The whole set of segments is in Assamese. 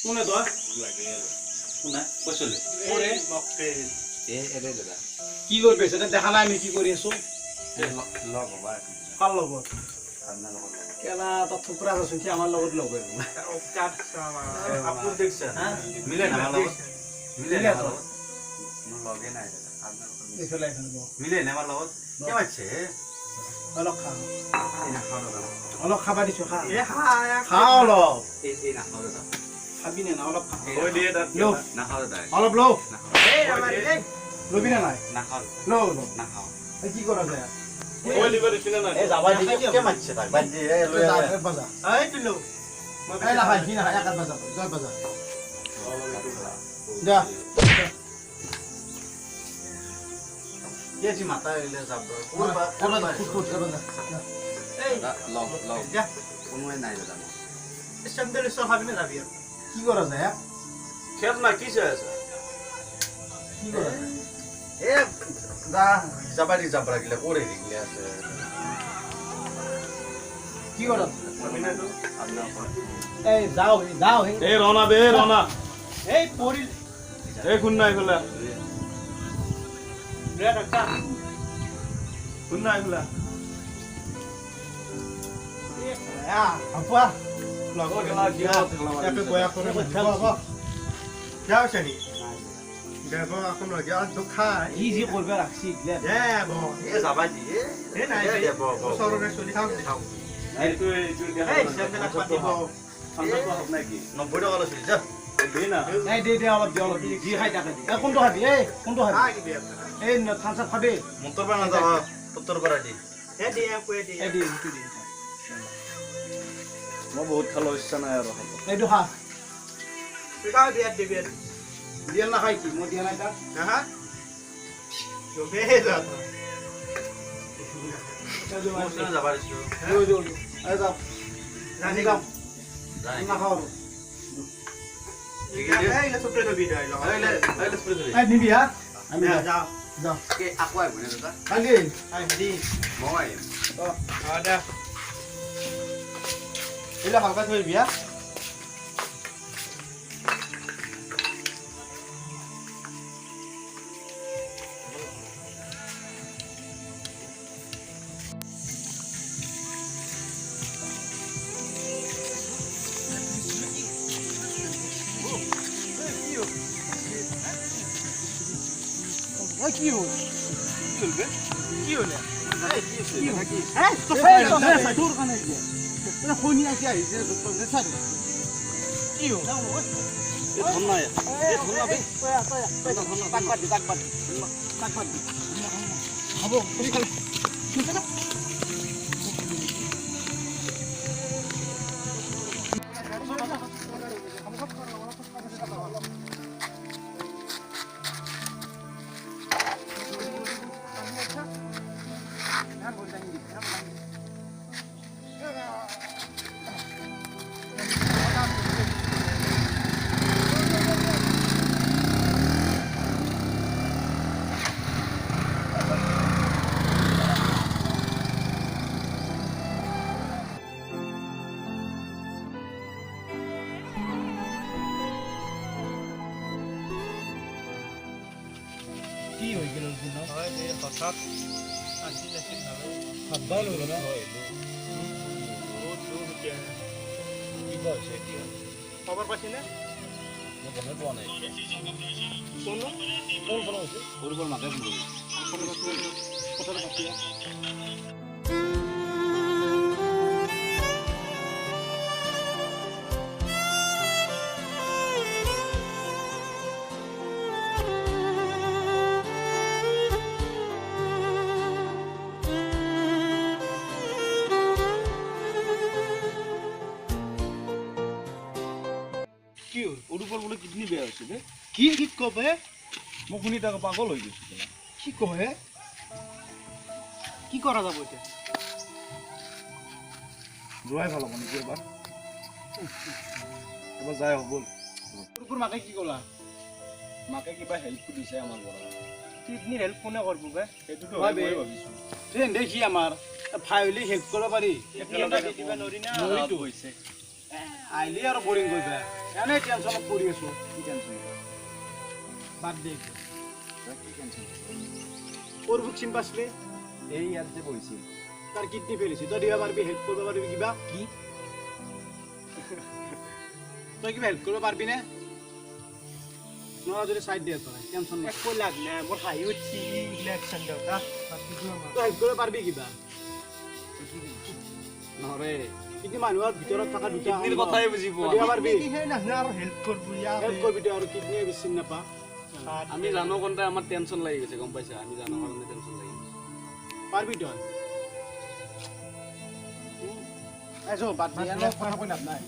কোনে তই লাগে কোনে কৈছলে ওৰে মক্কে এৰে দাদা কি কৰি পাইছ দেখা নাই আমি কি কৰি আছো লগ হ'বা কাৰ লগত আপোনাৰ লগত কেলা তাত থুকৰা আছো কি আমাৰ লগত লগ কৰিব ওকাত সামা আপু দেখছা হা মিলে না আমাৰ লগত মিলে না আমাৰ লগত মোৰ লগে নাই দাদা আপোনাৰ লগত এইফালে এইফালে মিলে না আমার লগত কি আছে অলপ খা এই না খাও দাদা অলপ খাবা দিছো খা এ হায়া খা অলপ এই না খাও দাদা খাবি নে না অলপ খা ওই দিয়ে তাত লো না খাও দাদা অলপ লো না খাও এই আমার এই লবি না নাই না খাও লো লো না খাও এই কি কৰা যায় ওই লিভার ছিল না এই যাবা দি কে মারছে তাই বাদ দি এই লই এক বাজা এই তুলো এই না ভাই কি না এক বাজা জয় বাজা যা কেজি মাথা এলে যাব এবার ফুট এবার যা এই লগ লগ যা কোনোই নাই দাদা সন্দেল সব হবে না যাবি কি কৰা যায় খেত না কিছে আছে কি কৰা যায় এ দা যাবাৰি যাবৰা গিলা কৰে দিলে আছে কি কৰা আমি না তো আপনার এই যাও এই এই রওনা বে রওনা এই পরিল এই কোন নাই ফেলা রে কাকা কোন নাই ফেলা আপা লগো গলা কি একে বয়া করে বাবা যাও চনি দেখো এখন লগে আর দুখা ই জি করবে রাখছি ইগলে এ বো এ যাবারি এ নাই এ বো বো সররে চলি থাও এই তো এই দেখা এই সন্দেল পাতিব সন্দেল তো হবে নাকি 90 টাকা লছিল যা দেই না এই দে অলপ জি খাই থাকে এই কোনটো খাবি এই কোনটো খাবি আগে দে এই থামস আপ খাবি মন্তর বানা দাও উত্তর করা দি এ দে কই দে এই দি মই বহুত খালো ইচ্ছা নাই আৰু এইটো খা পিকাও দিয়া দিবি দিয়া না খাই কি মই দিয়া নাই তাক হা জবে যা মুসলিম যাবারি ছিল জো এই যাও জানি যাও জানি না খাও ঠিক আছে এই ছোট ছোট ভিডিও আইলো আইলে স্প্রে দিলে এই নিবি হ্যাঁ আমি যাও যাও কে আকওয়াই বনে দাদা কালি আই দি মই আদা এলা হালকা থই বিয়া কি হল চলবে কি হলে কি হল হ্যাঁ তো দূর কানে গিয়ে না ফোন নিয়ে আসি আইছে তো সারি কি হল এ ধন্না এ ধন্না বে খাবো তুমি খাবে ঠিক আছে কি হৈ গেল দিন হয় দে হঠাৎ আসি দেখি ভাবে খাবা লল না বহুত দূর কে কি কৈছে এতিয়া খবর পাছি না মই গমে পোৱা নাই কোন কোন ফোন হৈছে সৰুবৰ মাকে ফোন কৰিছে কথা পাতিয়া কি উৰুপৰ বোলে কিডনী বেয়া হৈছে বে কি কি কবে মই শুনি তাক পাগল হৈ গৈছো কি কয় কি কৰা যাব এতিয়া যোৱাই ভাল হ'ব নেকি এবাৰ এবাৰ যাই হ'ব উৰুপৰ মাকে কি ক'লা মাকে কিবা হেল্প দিছে আমাৰ পৰা কিডনীৰ হেল্প কোনে কৰিব বে সেইটোতো মই ভাবিছোঁ ট্ৰেইন দেখি আমাৰ ফাইলি হেল্প কৰিব পাৰি একেলগে দিব নৰি না নৰিটো হৈছে আইলি আৰু বৰিং কৰিবা এনেই টেনশ্যনত পৰি আছোঁ কি টেনশ্যন বাদ দে কি টেনশ্যন পৰবুক চিন পাইছিলি এই ইয়াত যে বহিছিল তাৰ কিডনী ফেলিছে তই দিব পাৰিবি হেল্প কৰিব পাৰিবি কিবা কি তই কিবা হেল্প কৰিব পাৰিবি নে নৰা যদি চাইড দিয়ে তই টেনশ্যন নাই একো লাগ নাই মোৰ হাঁহি উঠি ইলেকশ্যন দেউতা তই হেল্প কৰিব পাৰিবি কিবা নৰে কিডনী মানুহৰ ভিতৰত থকা দুটা কিডনীৰ কথাই বুজি পোৱা দিব পাৰিবি আৰু হেল্প কৰিব হেল্প কৰিবি তই আৰু কিডনীয়ে বেছি নাপা আমি জানো কোনটা আমাৰ টেনশ্যন লাগি গৈছে গম পাইছা আমি জানো কাৰণে টেনশ্যন লাগি গৈছে পাৰিবি তই আইছো বাদ দিয়া না কথা কৈ লাভ নাই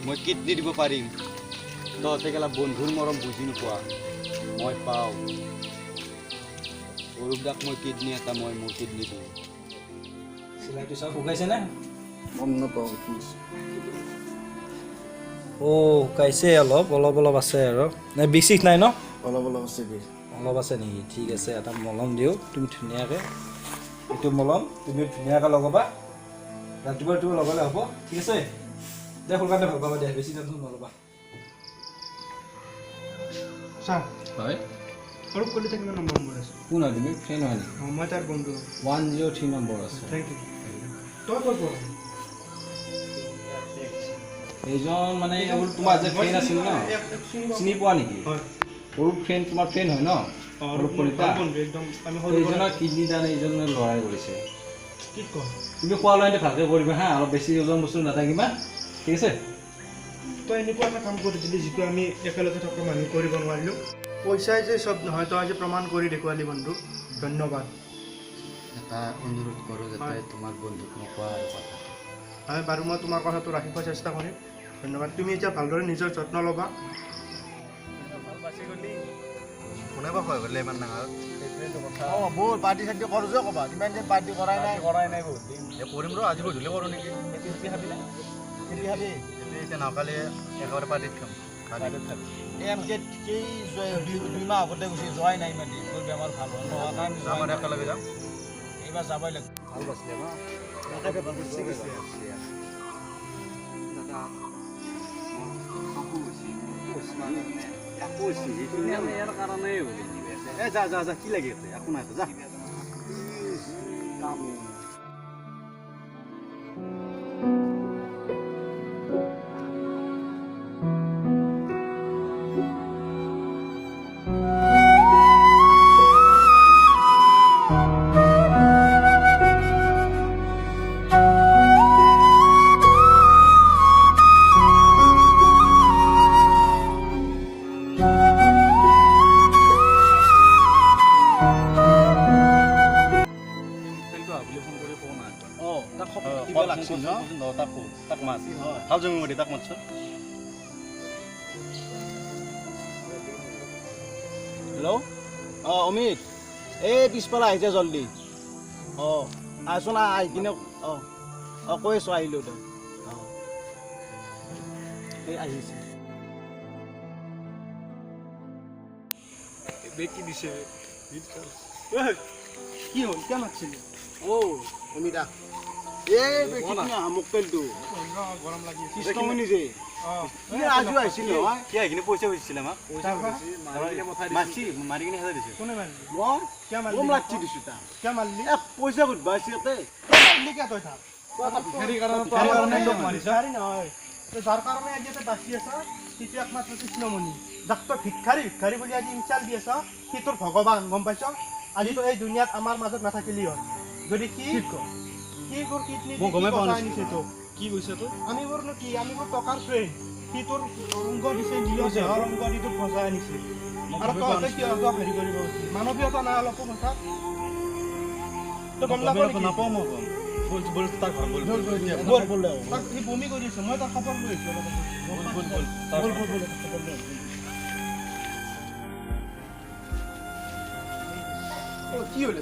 মই কিডনী দিব পাৰিম তহঁতে গেলা বন্ধুৰ মৰম বুজি নোপোৱা মই পাওঁ অৰূপদাক মই কিডনী এটা মই মোৰ কিডনী দিওঁ চিলাইটো চব শুকাইছে নে গম নাপাওঁ শুকাইছে অলপ অলপ আছে আৰু নে বিষ নাই ন অলপ অলপ আছে অলপ আছে নেকি ঠিক আছে এটা মলম দিওঁ তুমি ধুনীয়াকৈ এইটো মলম তুমি ধুনীয়াকৈ লগাবা ৰাতিপুৱা লগালে হ'ব ঠিক আছে দে সোনকালে ভাল পাবা দে বেছি টেনশ্যন নল'বা ছাৰ হয় সৰুক কলিতা কিমান নম্বৰ আছে কোন হয় তুমি ফ্ৰেণ্ড হয় নেকি মই তাৰ বন্ধু 103 নম্বৰ আছে থেংক ইউ তই ক'ত পঢ় এইজন মানে তোমাৰ যে ফ্ৰেণ্ড আছিল ন চিনি পোৱা নেকি হয় সৰু ফ্ৰেণ্ড তোমাৰ ফ্ৰেণ্ড হয় ন সৰু কলিতা একদম আমি এইজনৰ কিডনী দান এইজনে লৰাই কৰিছে কি কয় তুমি খোৱা লোৱাটো ভালকৈ কৰিবা হা অলপ বেছি ওজন বস্তু নাথাকিবা ঠিক আছে তই এনেকুৱা এটা কাম কৰি দিলি যিটো আমি একেলগে থকা মানুহ কৰিব নোৱাৰিলোঁ পইচাই যে চব নহয় তই আজি প্ৰমাণ কৰি দেখুৱালি বন্ধু ধন্যবাদ এটা অনুৰোধ কৰোঁ যাতে তোমাৰ বন্ধুক নোকোৱা আৰু কথা হয় বাৰু মই তোমাৰ কথাটো ৰাখিব চেষ্টা কৰিম ধন্যবাদ তুমি এতিয়া ভালদৰে নিজৰ যত্ন ল'বা কোনে বা ভয় কৰিলে ইমান ডাঙৰ অঁ ব'ল পাৰ্টি চাৰ্টি কৰোঁ যে ক'বা কিমান দিন পাৰ্টি কৰাই নাই বহুত দিন কৰিম ৰ আজি গধূলি কৰোঁ নেকি খেতি খাবি নে খেতি খাবি এতিয়া নাওকালি একেবাৰে পাৰ্টিত খাম এনেকৈ দুই মাহ আগতে গুচি যোৱাই নাই ইমান দিন তোৰ বেমাৰ ভাল হ'ল নোহোৱা কাৰণে যোৱাই নাই। একেলগে যাম এইবাৰ যাবই লাগিব ভাল বাছিলে ন ইয়াৰ কাৰণেই যা যা যা কি লাগি আছে একো নাই যা অঁ তাক খবৰ দিব লাগিছিল ন তাক মাছ ভাল জমি মাতি তাক মাতছ হেল্ল' অঁ অমিত এই পিছফালে আহিছে জল্দি অঁ আহচোন আহি কিনে অঁ অঁ কৈ আছোঁ আহিলোঁ তই অঁ এই আহিছে কি দিছে কি হ'ল কিয় নাছিলি অ' অমিতা এই মকটেলটো গৰম লাগি আছে কৃষ্ণমণি যে আজিও আহিছিল নহয় কি সেইখিনি পইচা খুজিছিলে আমাক মাৰি কিনে হেৰাই দিছে কোনে মাৰিলি মই কিয় মাৰিলি কম লাগছি দিছোঁ তাক কিয় মাৰিলি পইচা সুধবা আছে ইয়াতে মাৰিলি কিয় তই থাক ভিক্ষাৰী কাৰণে তোক মাৰিছ নহয় তই যাৰ কাৰণে আজি ইয়াতে বাচি আছ সিটো একমাত্ৰ কৃষ্ণমণি যাক তই ভিক্ষাৰী ভিক্ষাৰী বুলি আজি ইনচাল দি আছ সি তোৰ ভগৱান গম পাইছ আজিতো এই দুনিয়াত আমাৰ মাজত নাথাকিলি হয় যদি সি তোৰ কিডনী মই গমেই পোৱা নাছিলো। আনিছে তোক কি কৈছে তোৰ আমিবোৰনো কি আমিবোৰ টকাৰ ফ্ৰেণ্ড সি তোৰ অংগ দিছে নিজ দেহৰ অংগ দি তোক ফচাই আনিছে আৰু তহঁতে কিয় তোক হেৰি কৰিব মানৱীয়তা নাই অলপো কথা তই গম নাপাৱ নেকি? নাপাওঁ মই গম বল তাক ঘৰ বল বল তাক সি বমি কৰি আছে মই তাক খবৰ লৈ আহিছোঁ কি হ'ল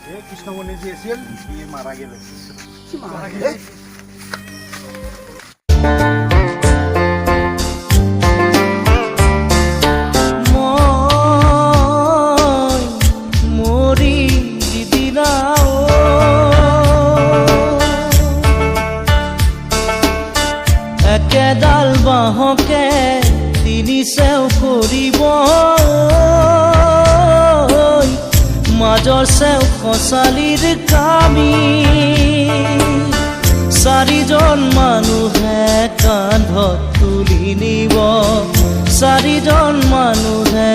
এই কৃষ্ণমণি যি আছিল সি মাৰা গেলে কি মাৰা একেডাল বাঁহকে তিনি চেও কৰিব মাজৰ চেও খচালিৰ কামি চাৰিজন মানুহে কান্ধত তুলি নিব চাৰিজন মানুহে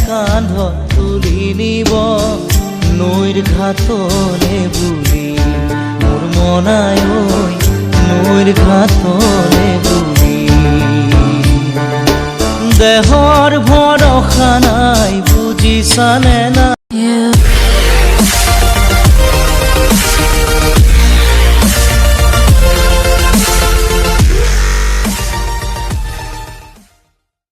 কান্ধত তুলি নিব নৈৰ ঘাটলে বুলি মোৰ মনাই ঐ নৈৰ ঘাটলে বুলি দেহৰ ভৰসা নাই বুজিছানে